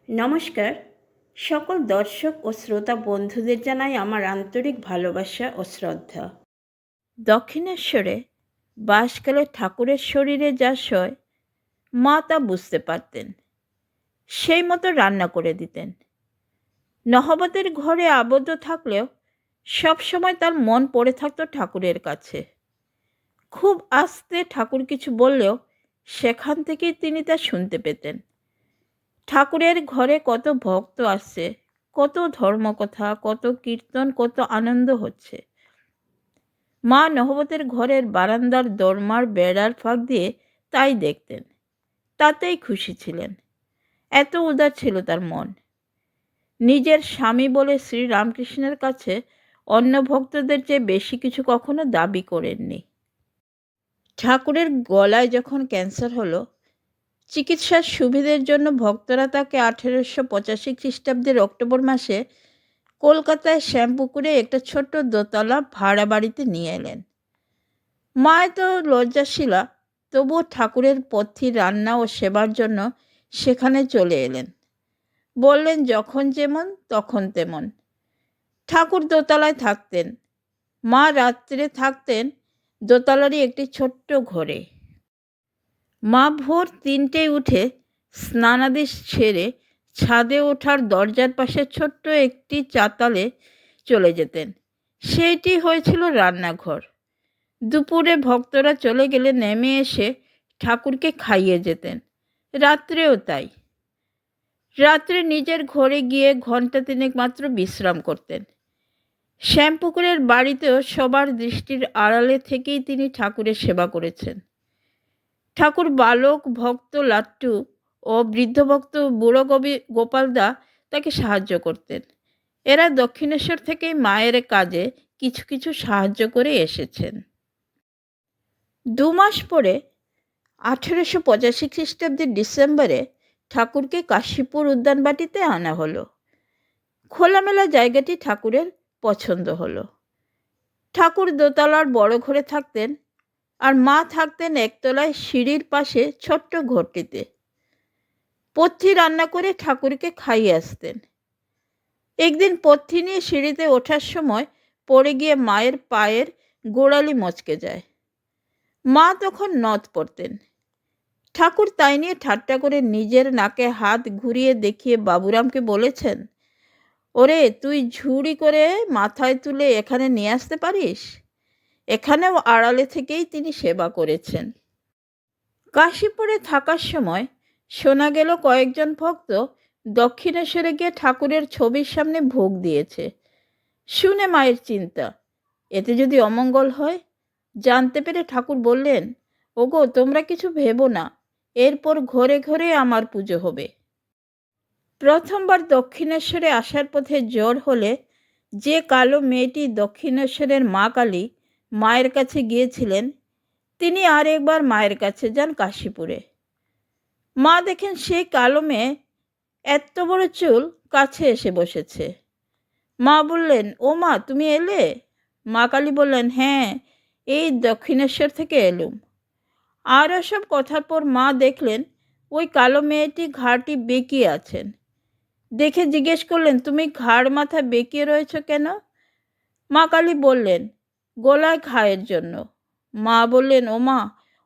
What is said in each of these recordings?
নমস্কার। সকল দর্শক ও শ্রোতা বন্ধুদের জানাই আমার আন্তরিক ভালোবাসা ও শ্রদ্ধা। দক্ষিণেশ্বরে বাসকালে ঠাকুরের শরীরে যা সয় মা তা বুঝতে পারতেন, সেই মতো রান্না করে দিতেন। নহবতের ঘরে আবদ্ধ থাকলেও সব সময় তার মন পড়ে থাকতো ঠাকুরের কাছে। খুব আস্তে ঠাকুর কিছু বললেও সেখান থেকেই তিনি তা শুনতে পেতেন। ঠাকুরের ঘরে কত ভক্ত আসছে, কত ধর্মকথা, কত কীর্তন, কত আনন্দ হচ্ছে। মা নহবতের ঘরের বারান্দার দরমার বেড়ার ফাঁক দিয়ে তাই দেখতেন, তাতেই খুশি ছিলেন। এত উদার ছিল তার মন। নিজের স্বামী বলে শ্রীরামকৃষ্ণের কাছে অন্য ভক্তদের চেয়ে বেশি কিছু কখনো দাবি করেননি। ঠাকুরের গলায় যখন ক্যান্সার হলো, চিকিৎসার সুবিধের জন্য ভক্তরা তাকে 1885 খ্রিস্টাব্দের অক্টোবর মাসে কলকাতায় শ্যামপুকুরে একটা ছোট্ট দোতলা ভাড়া বাড়িতে নিয়ে এলেন। মা তো লজ্জাশীলা, তবুও ঠাকুরের পথ্যি রান্না ও সেবার জন্য সেখানে চলে এলেন। বললেন যখন যেমন তখন তেমন। ঠাকুর দোতলায় থাকতেন, মা রাত্রে থাকতেন দোতলারই একটি ছোট্ট ঘরে। মা ভোর 3টেয় উঠে স্নানাদি সেরে ছাদে ওঠার দরজার পাশে ছোট্ট একটি চাতালে চলে যেতেন। সেইটি হয়েছিল রান্নাঘর। দুপুরে ভক্তরা চলে গেলে নেমে এসে ঠাকুরকে খাইয়ে যেতেন। রাত্রেও তাই। রাত্রে নিজের ঘরে গিয়ে ঘণ্টা তিনেক মাত্র বিশ্রাম করতেন। শ্যামপুকুরের বাড়িতেও সবার দৃষ্টির আড়ালে থেকেই তিনি ঠাকুরের সেবা করেছেন। ঠাকুর বালক ভক্ত লাট্টু ও বৃদ্ধ ভক্ত বুড়ো গোপালদা তাকে সাহায্য করতেন। এরা দক্ষিণেশ্বর থেকেই মায়ের কাজে কিছু কিছু সাহায্য করে এসেছেন। 2 মাস পরে 1885 খ্রিস্টাব্দের ডিসেম্বরে ঠাকুরকে কাশীপুর উদ্যানবাটিতে আনা হলো। খোলামেলা জায়গাটি ঠাকুরের পছন্দ হলো। ঠাকুর দোতলার বড় ঘরে থাকতেন, আর মা থাকতেন একতলায় সিঁড়ির পাশে ছোট্ট ঘরটিতে। পথ্যি রান্না করে ঠাকুরকে খাইয়ে আসতেন। একদিন পথ্যি নিয়ে সিঁড়িতে ওঠার সময় পড়ে গিয়ে মায়ের পায়ের গোড়ালি মচকে যায়। মা তখন নথ পড়তেন। ঠাকুর তাই নিয়ে ঠাট্টা করে নিজের নাকে হাত ঘুরিয়ে দেখিয়ে বাবুরামকে বলেছেন, ওরে তুই ঝুড়ি করে মাথায় তুলে এখানে নিয়ে আসতে পারিস? এখানেও আড়ালে থেকেই তিনি সেবা করেছেন। কাশীপুরে থাকার সময় শোনা গেল কয়েকজন ভক্ত দক্ষিণেশ্বরে গিয়ে ঠাকুরের ছবির সামনে ভোগ দিয়েছে। শুনে মায়ের চিন্তা, এতে যদি অমঙ্গল হয়। জানতে পেরে ঠাকুর বললেন, ওগো তোমরা কিছু ভেবো না, এরপর ঘরে ঘরে আমার পুজো হবে। প্রথমবার দক্ষিণেশ্বরে আসার পথে জ্বর হলে যে কালো মেয়েটি দক্ষিণেশ্বরের মা কালী মায়ের কাছে গিয়েছিলেন, তিনি আর একবার মায়ের কাছে যান কাশীপুরে। মা দেখেন সেই কালো মেয়ে, এত বড় চুল, কাছে এসে বসেছে। মা বললেন, ও মা তুমি এলে? মা কালী বললেন, হ্যাঁ, এই দক্ষিণেশ্বর থেকে এলুম। আর সব কথার পর মা দেখলেন ওই কালো মেয়েটি ঘাড়টি বেঁকিয়ে আছেন। দেখে জিজ্ঞেস করলেন, তুমি ঘাড় মাথা বেঁকিয়ে রয়েছ কেন? মা কালী বললেন, গলায় ঘায়ের জন্য। মা বললেন, ও মা,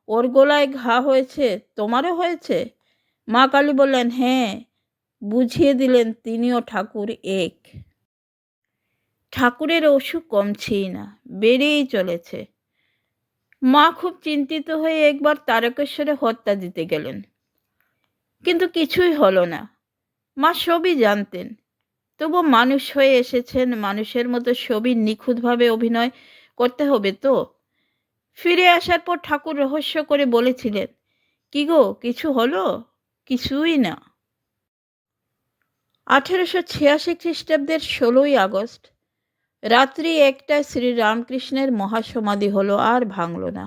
ওর গলায় ঘা হয়েছে, তোমারও হয়েছে? মা কালী বললেন, হ্যাঁ। বুঝিয়ে দিলেন তিনিও ঠাকুর এক। ঠাকুরের অসুখ কমছেই না, বেড়েই চলেছে। মা খুব চিন্তিত হয়ে একবার তারকেশ্বরে হত্যা দিতে গেলেন, কিন্তু কিছুই হলো না। মা সবই জানতেন, তবু মানুষ হয়ে এসেছেন, মানুষের মতো সবই নিখুঁতভাবে অভিনয় করতে হবে তো। ফিরে আসার পর ঠাকুর রহস্য করে বলেছিলেন, কি গো কিছু হলো? কিছুই না। 1886 খ্রিস্টাব্দের 16ই আগস্ট রাত্রি 1টায় শ্রীরামকৃষ্ণের মহাসমাধি হলো, আর ভাঙল না।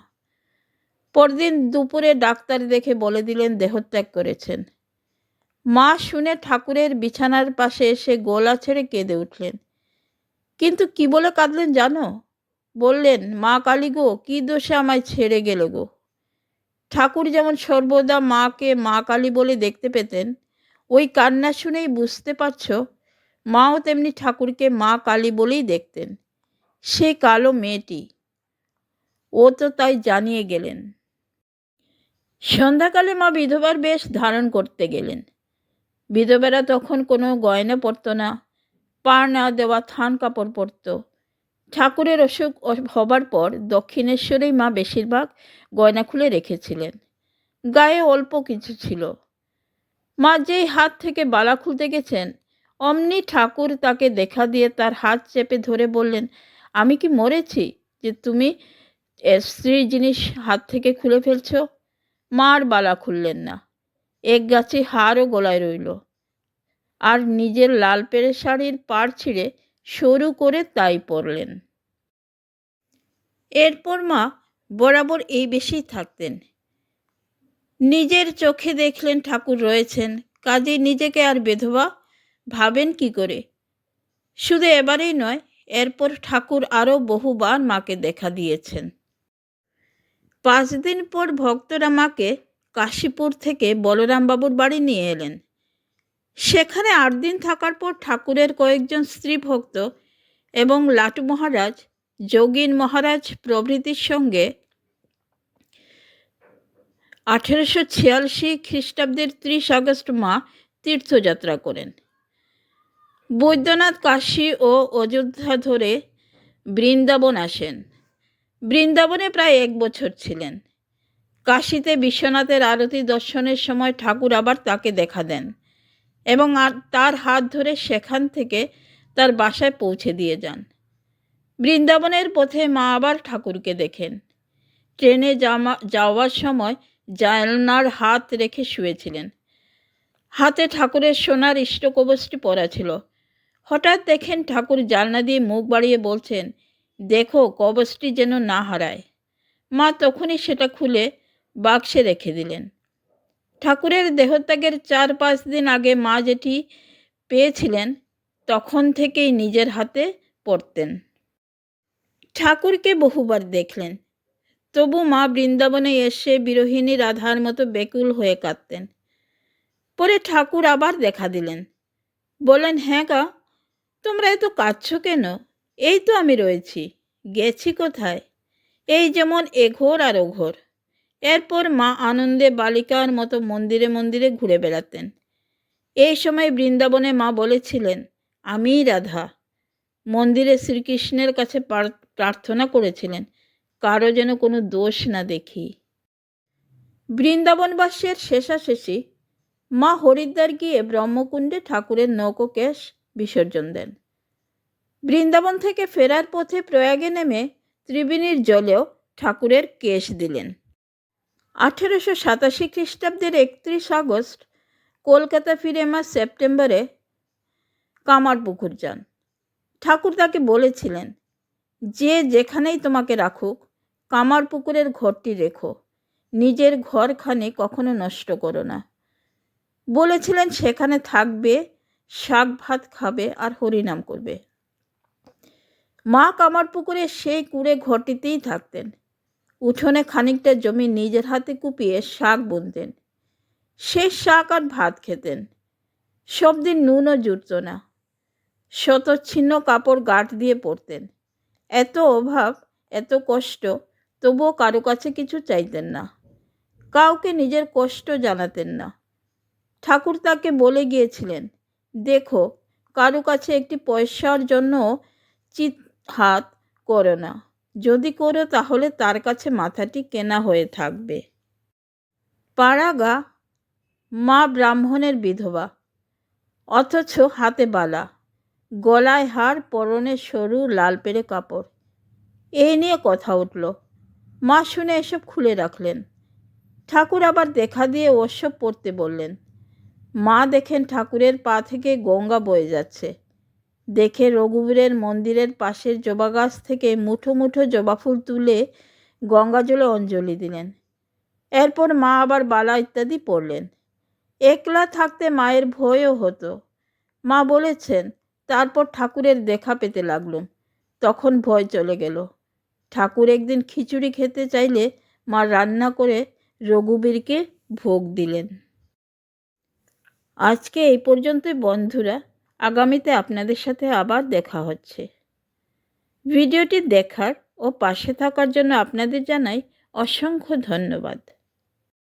পরদিন দুপুরে ডাক্তার দেখে বলে দিলেন দেহত্যাগ করেছেন। মা শুনে ঠাকুরের বিছানার পাশে এসে গলা ছেড়ে কেঁদে উঠলেন। কিন্তু কি বলে কাঁদলেন জানো? বললেন, মা কালী গো, কি দোষে আমায় ছেড়ে গেলে গো? ঠাকুর যেমন সর্বদা মাকে মা কালী বলে দেখতে পেতেন, ওই কান্না শুনেই বুঝতে পারছ মাও তেমনি ঠাকুরকে মা কালী বলেই দেখতেন। সে কালো মেয়েটি, ও তো তাই জানিয়ে গেলেন। সন্ধ্যাকালে মা বিধবার বেশ ধারণ করতে গেলেন। বিধবেরা তখন কোনো গয়না পরত না, পা না দেওয়া থান কাপড় পরত। ঠাকুরের অসুখ হবার পর দক্ষিণেশ্বরেই মা বেশিরভাগ গয়না খুলে রেখেছিলেন। গায়ে অল্প কিছু ছিল। মা যেই হাত থেকে বালা খুলতে গেছেন, অমনি ঠাকুর তাকে দেখা দিয়ে তার হাত চেপে ধরে বললেন, আমি কি মরেছি যে তুমি স্ত্রীর জিনিস হাত থেকে খুলে ফেলছ? মা আর বালা খুললেন না। এক গাছি হারও গলায় রইল, আর নিজের লাল পেড়ে শাড়ির পাড় ছিঁড়ে সরু করে তাই পরলেন। এরপর মা বরাবর এই বেশেই থাকতেন। নিজের চোখে দেখলেন ঠাকুর রয়েছেন, কাজেই নিজেকে আর বিধবা ভাবেন কি করে? শুধু এবারেই নয়, এরপর ঠাকুর আরও বহুবার মাকে দেখা দিয়েছেন। 5 দিন পর ভক্তরা মাকে কাশীপুর থেকে বলরামবাবুর বাড়ি নিয়ে এলেন। সেখানে 8 দিন থাকার পর ঠাকুরের কয়েকজন স্ত্রী ভক্ত এবং লাটু মহারাজ, যোগীন মহারাজ প্রভৃতির সঙ্গে 1886 খ্রিস্টাব্দের 30 আগস্ট মা তীর্থযাত্রা করেন। বৈদ্যনাথ, কাশী ও অযোধ্যা ধরে বৃন্দাবন আসেন। বৃন্দাবনে প্রায় 1 বছর ছিলেন। কাশীতে বিশ্বনাথের আরতি দর্শনের সময় ঠাকুর আবার তাকে দেখা দেন এবং তার হাত ধরে সেখান থেকে তার বাসায় পৌঁছে দিয়ে যান। বৃন্দাবনের পথে মা আবার ঠাকুরকে দেখেন। ট্রেনে যাওয়ার সময় জানলার হাত রেখে শুয়েছিলেন। হাতে ঠাকুরের সোনার ইষ্টকবচটি পরা ছিল। হঠাৎ দেখেন ঠাকুর জানলা দিয়ে মুখ বাড়িয়ে বলছেন, দেখো কবচটি যেন না হারায়। মা তখনই সেটা খুলে বাক্সে রেখে দিলেন। ঠাকুরের দেহত্যাগের 4-5 দিন আগে মা যেটি পেয়েছিলেন, তখন থেকেই নিজের হাতে পরতেন। ঠাকুরকে বহুবার দেখলেন, তবু মা বৃন্দাবনে এসে বিরোহিণী রাধার মতো ব্যাকুল হয়ে কাঁদতেন। পরে ঠাকুর আবার দেখা দিলেন, বললেন, হ্যাঁ গা, তোমরা এত কাঁদছো কেন? এই তো আমি রয়েছি, গেছি কোথায়? এই যেমন এঘোর আর ওঘোর। এরপর মা আনন্দে বালিকার মতো মন্দিরে মন্দিরে ঘুরে বেড়াতেন। এই সময় বৃন্দাবনে মা বলেছিলেন, আমিই রাধা। মন্দিরে শ্রীকৃষ্ণের কাছে প্রার্থনা করেছিলেন, কারো যেন কোনো দোষ না দেখি। বৃন্দাবনবাসের শেষাশেষি মা হরিদ্বার গিয়ে ব্রহ্মকুণ্ডে ঠাকুরের নৌকোকেশ বিসর্জন দেন। বৃন্দাবন থেকে ফেরার পথে প্রয়াগে নেমে ত্রিবেণীর জলেও ঠাকুরের কেশ দিলেন। 1887 খ্রিস্টাব্দের 31 আগস্ট কলকাতা ফিরে মা সেপ্টেম্বরে কামারপুকুর যান। ঠাকুর তাকে বলেছিলেন, যে যেখানেই তোমাকে রাখুক, কামারপুকুরের ঘরটি রেখো, নিজের ঘরখানে কখনো নষ্ট করো না। বলেছিলেন সেখানে থাকবে, শাক ভাত খাবে আর হরিনাম করবে। মা কামারপুকুরের সেই কুঁড়ে ঘরটিতেই থাকতেন। উঠোনে খানিকটা জমি নিজের হাতে কুপিয়ে শাক বুনতেন। সে শাক আর ভাত খেতেন। সব দিন নুনও জুটত না। শতচ্ছিন্ন কাপড় গাঁট দিয়ে পরতেন। এত অভাব, এত কষ্ট, তবুও কারো কাছে কিছু চাইতেন না। কাউকে নিজের কষ্ট জানাতেন না। ঠাকুর তাকে বলে গিয়েছিলেন, দেখো, কারো কাছে একটি পয়সার জন্য চিৎ হাত করো না। যদি করো তাহলে তার কাছে মাথাটি কেনা হয়ে থাকবে। পাড়াগা, মা ব্রাহ্মণের বিধবা, অথচ হাতে বালা, গলায় হার, পরনে সরু লাল পেড়ে কাপড়। এই নিয়ে কথা উঠল। মা শুনে এসব খুলে রাখলেন। ঠাকুর আবার দেখা দিয়ে ওসব পড়তে বললেন। মা দেখেন ঠাকুরের পা থেকে গঙ্গা বয়ে যাচ্ছে। দেখে রঘুবীরের মন্দিরের পাশের জবা গাছ থেকে মুঠো মুঠো জবা ফুল তুলে গঙ্গা জলে অঞ্জলি দিলেন। এরপর মা আবার বালা ইত্যাদি পড়লেন। একলা থাকতে মায়ের ভয়ও হতো। মা বলেছেন, তারপর ঠাকুরের দেখা পেতে লাগলুম, তখন ভয় চলে গেল। ঠাকুর একদিন খিচুড়ি খেতে চাইলে মা রান্না করে রঘুবীরকে ভোগ দিলেন। আজকে এই পর্যন্তই বন্ধুরা, আগামীতে আপনাদের সাথে আবার দেখা হচ্ছে। ভিডিওটি দেখার ও পাশে থাকার জন্য আপনাদের জানাই অসংখ্য ধন্যবাদ।